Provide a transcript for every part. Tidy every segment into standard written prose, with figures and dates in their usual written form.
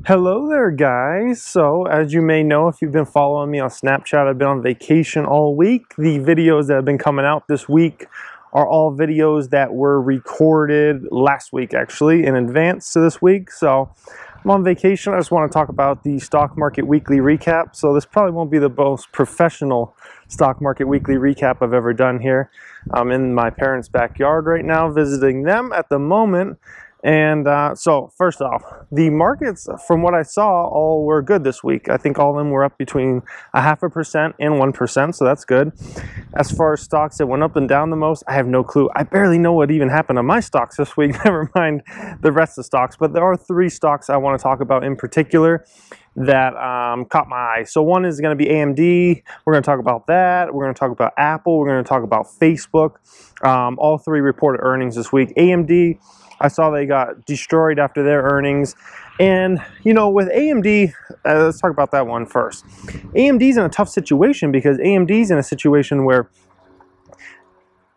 Hello there, guys. So as you may know, if you've been following me on Snapchat, I've been on vacation all week. The videos that have been coming out this week are all videos that were recorded last week, actually, in advance to this week. So I'm on vacation. I just want to talk about the stock market weekly recap. So this probably won't be the most professional stock market weekly recap I've ever done here. I'm in my parents' backyard right now, visiting them at the moment. And so first off, the markets, from what I saw, all were good this week. I think all of them were up between 0.5% and 1%, so that's good. As far as stocks that went up and down the most, I have no clue. I barely know what even happened to my stocks this week, never mind the rest of the stocks. But there are three stocks I want to talk about in particular that caught my eye. So one is going to be AMD. We're going to talk about that. We're going to talk about Apple. We're going to talk about Facebook. All three reported earnings this week. AMD, I saw they got destroyed after their earnings. And, you know, with AMD, let's talk about that one first. AMD's in a tough situation because AMD's in a situation where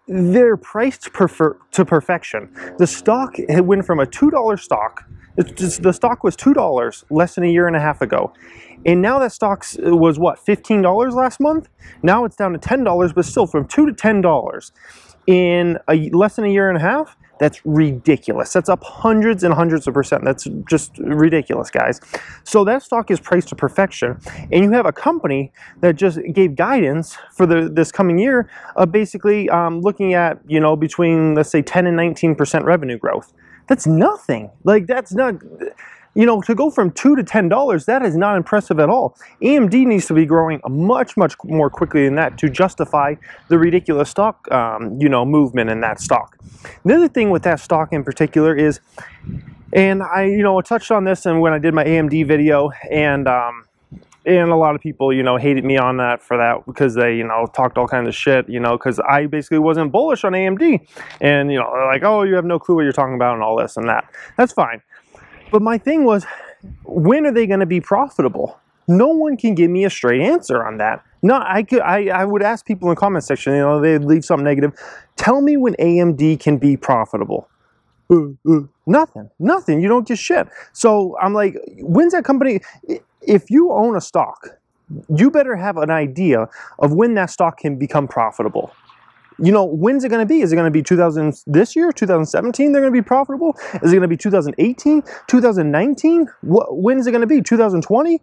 they're priced to perfection. The stock went from a $2 stock. The stock was $2 less than a year and a half ago. And now that stock was, what, $15 last month? Now it's down to $10, but still from $2 to $10 in less than a year and a half. That's ridiculous. That's up hundreds and hundreds of percent. That's just ridiculous, guys. So that stock is priced to perfection. And you have a company that just gave guidance for this coming year of basically looking at, you know, between, let's say, 10 and 19% revenue growth. That's nothing. Like, that's not... You know, to go from $2 to $10, that is not impressive at all. AMD needs to be growing much more quickly than that to justify the ridiculous stock, you know, movement in that stock. The other thing with that stock in particular is, and I, you know, touched on this and when I did my AMD video, and a lot of people, you know, hated me on that for that because they, you know, talked all kinds of shit, you know, because I basically wasn't bullish on AMD. And, you know, they're like, oh, you have no clue what you're talking about and all this and that. That's fine. But my thing was, when are they going to be profitable? No one can give me a straight answer on that. No, I would ask people in the comment section, you know, they'd leave something negative. Tell me when AMD can be profitable. Nothing. You don't get shit. So I'm like, when's that company? If you own a stock, you better have an idea of when that stock can become profitable. You know, when's it going to be? Is it going to be this year, 2017, they're going to be profitable? Is it going to be 2018, 2019? When is it going to be? 2020?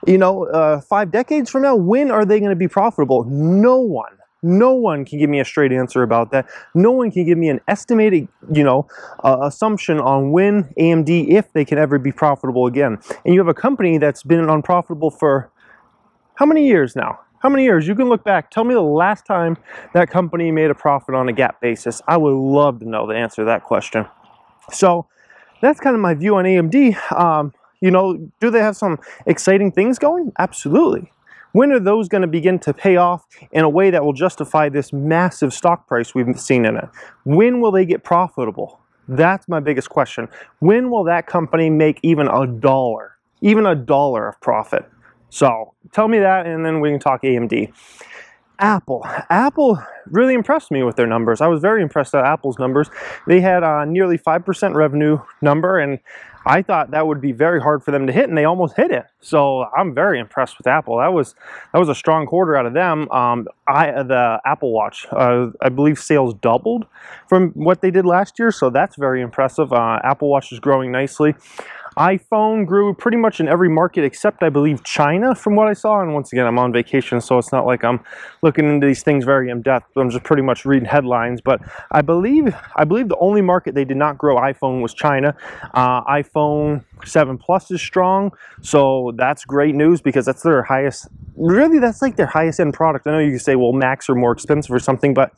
You know, 5 decades from now? When are they going to be profitable? No one can give me a straight answer about that. No one can give me an estimated, you know, assumption on when AMD, if they can ever be profitable again. And you have a company that's been unprofitable for how many years now? How many years? You can look back. Tell me the last time that company made a profit on a GAAP basis. I would love to know the answer to that question. So that's kind of my view on AMD. You know, do they have some exciting things going? Absolutely. When are those going to begin to pay off in a way that will justify this massive stock price we've seen in it? When will they get profitable? That's my biggest question. When will that company make even a dollar of profit? So tell me that, and then we can talk AMD. Apple really impressed me with their numbers. I was very impressed at Apple's numbers. They had a nearly 5% revenue number, and I thought that would be very hard for them to hit, and they almost hit it. So I'm very impressed with Apple. That was a strong quarter out of them. The Apple Watch, I believe sales doubled from what they did last year, so that's very impressive. Apple Watch is growing nicely. iPhone grew pretty much in every market except, I believe, China, from what I saw. And once again, I'm on vacation, so it's not like I'm looking into these things very in depth. I'm just pretty much reading headlines. But I believe the only market they did not grow iPhone was China. iPhone 7 Plus is strong, so that's great news because that's their highest. Really, that's like their highest end product. I know you can say, well, Macs are more expensive or something, but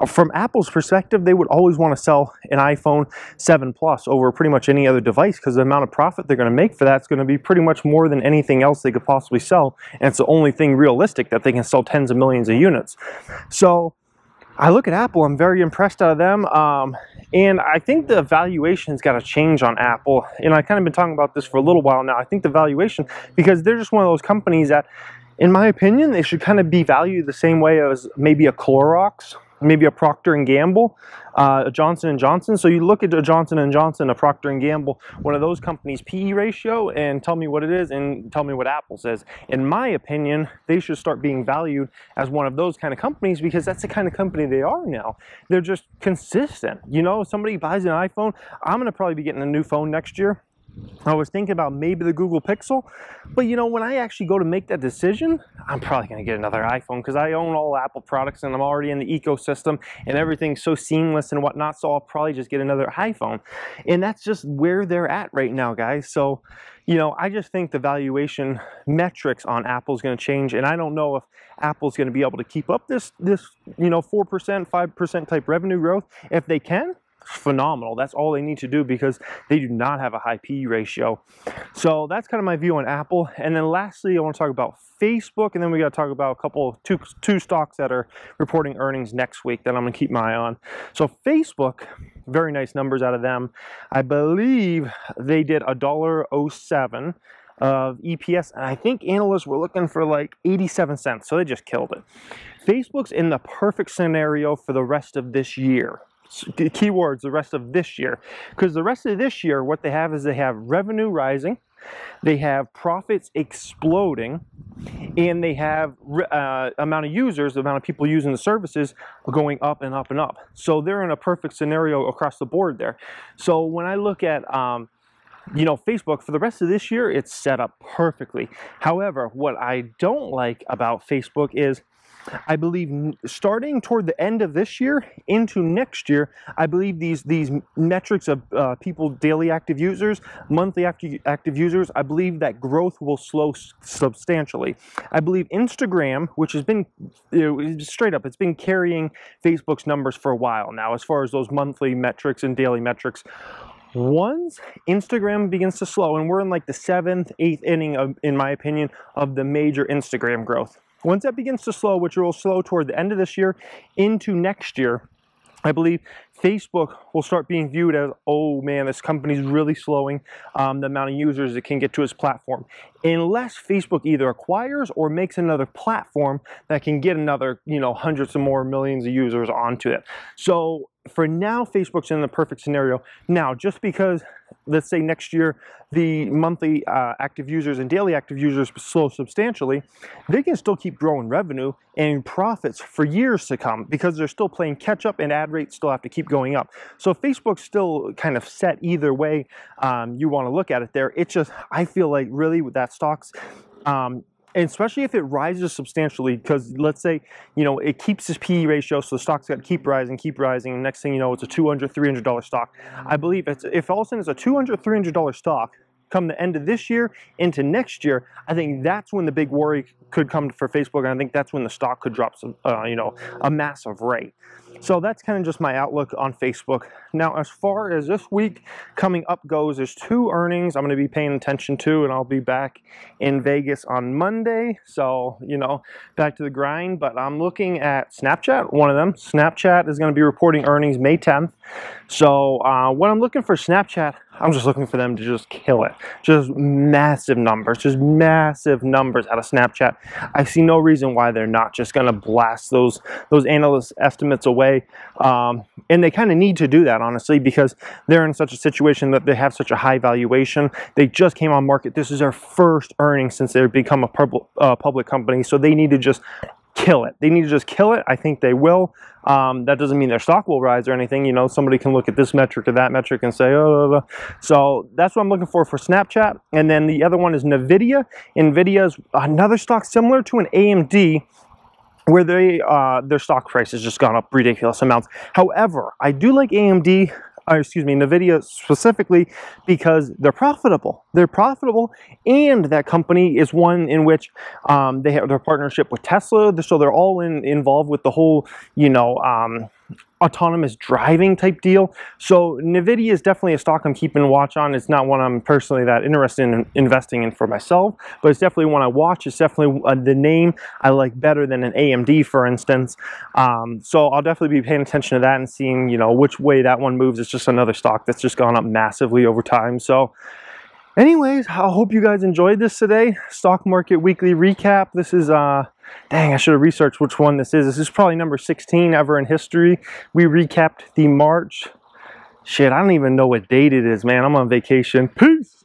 from Apple's perspective, they would always want to sell an iPhone 7 Plus over pretty much any other device because the amount of profit they're going to make for that's going to be pretty much more than anything else they could possibly sell, and it's the only thing realistic that they can sell tens of millions of units. So I look at Apple, I'm very impressed out of them, and I think the valuation's got to change on Apple. And I've kind of been talking about this for a little while now. I think the valuation, because they're just one of those companies that, in my opinion, they should kind of be valued the same way as maybe a Clorox maybe a Procter & Gamble, a Johnson & Johnson. So you look at a Johnson & Johnson, a Procter & Gamble, one of those companies' PE ratio, and tell me what it is and tell me what Apple says. In my opinion, they should start being valued as one of those kind of companies, because that's the kind of company they are now. They're just consistent. You know, somebody buys an iPhone, I'm going to probably be getting a new phone next year. I was thinking about maybe the Google Pixel, but you know, when I actually go to make that decision, I'm probably going to get another iPhone, because I own all Apple products and I'm already in the ecosystem and everything's so seamless and whatnot, so I'll probably just get another iPhone. And that's just where they're at right now, guys. So, you know, I just think the valuation metrics on Apple is going to change, and I don't know if Apple's going to be able to keep up this you know, 4%, 5% type revenue growth. If they can, phenomenal. That's all they need to do, because they do not have a high PE ratio. So that's kind of my view on Apple. And then lastly, I want to talk about Facebook, and then we got to talk about two stocks that are reporting earnings next week that I'm going to keep my eye on. So Facebook, very nice numbers out of them. I believe they did $1.07 of EPS, and I think analysts were looking for like 87 cents, so they just killed it. Facebook's in the perfect scenario for the rest of this year. Keywords, the rest of this year, because the rest of this year, what they have is they have revenue rising, they have profits exploding, and they have amount of users, the amount of people using the services going up and up and up. So they're in a perfect scenario across the board there. So when I look at you know, Facebook for the rest of this year, it's set up perfectly. However, what I don't like about Facebook is, I believe starting toward the end of this year into next year, I believe these metrics of people, daily active users, monthly active users, I believe that growth will slow substantially. I believe Instagram, which has been, you know, straight up, it's been carrying Facebook's numbers for a while now as far as those monthly metrics and daily metrics. Once Instagram begins to slow, and we're in like the 7th, 8th inning of, in my opinion, of the major Instagram growth. Once that begins to slow, which will slow toward the end of this year into next year, I believe Facebook will start being viewed as, oh man, this company's really slowing the amount of users it can get to its platform. Unless Facebook either acquires or makes another platform that can get another, you know, hundreds of more millions of users onto it. So for now, Facebook's in the perfect scenario. Now, just because, let's say next year, the monthly active users and daily active users slow substantially, they can still keep growing revenue and profits for years to come, because they're still playing catch up and ad rates still have to keep going up. So Facebook's still kind of set either way you want to look at it there. It's just, I feel like really with that stock's, and especially if it rises substantially, because let's say, you know, it keeps its PE ratio, so the stock's got to keep rising, and next thing you know, it's a $200, $300 stock. I believe if all of a sudden it's a $200, $300 stock, come the end of this year into next year, I think that's when the big worry could come for Facebook, and I think that's when the stock could drop some, you know, a massive rate. So that's kind of just my outlook on Facebook. Now, as far as this week coming up goes, there's two earnings I'm going to be paying attention to, and I'll be back in Vegas on Monday. So, you know, back to the grind. But I'm looking at Snapchat, one of them. Snapchat is going to be reporting earnings May 10th. So when I'm looking for Snapchat, I'm just looking for them to just kill it. Just massive numbers out of Snapchat. I see no reason why they're not just going to blast those analyst estimates away. And they kind of need to do that, honestly, because they're in such a situation that they have such a high valuation. They just came on market. This is their first earnings since they've become a public company. So they need to just kill it. They need to just kill it. I think they will. That doesn't mean their stock will rise or anything. You know, somebody can look at this metric or that metric and say, oh. So that's what I'm looking for Snapchat. And then the other one is NVIDIA. NVIDIA is another stock similar to an AMD, where their stock price has just gone up ridiculous amounts. However, I do like AMD, NVIDIA specifically, because they're profitable. They're profitable, and that company is one in which they have their partnership with Tesla, so they're all involved with the whole, you know, autonomous driving type deal. So NVIDIA is definitely a stock I'm keeping a watch on. It's not one I'm personally that interested in investing in for myself, but it's definitely one I watch. It's definitely the name I like better than an AMD, for instance. So I'll definitely be paying attention to that and seeing, you know, which way that one moves. It's just another stock that's just gone up massively over time. So anyways, I hope you guys enjoyed this today. Stock market weekly recap. This is Dang, I should have researched which one this is. This is probably number 16 ever in history. We recapped the March. Shit, I don't even know what date it is, man. I'm on vacation. Peace.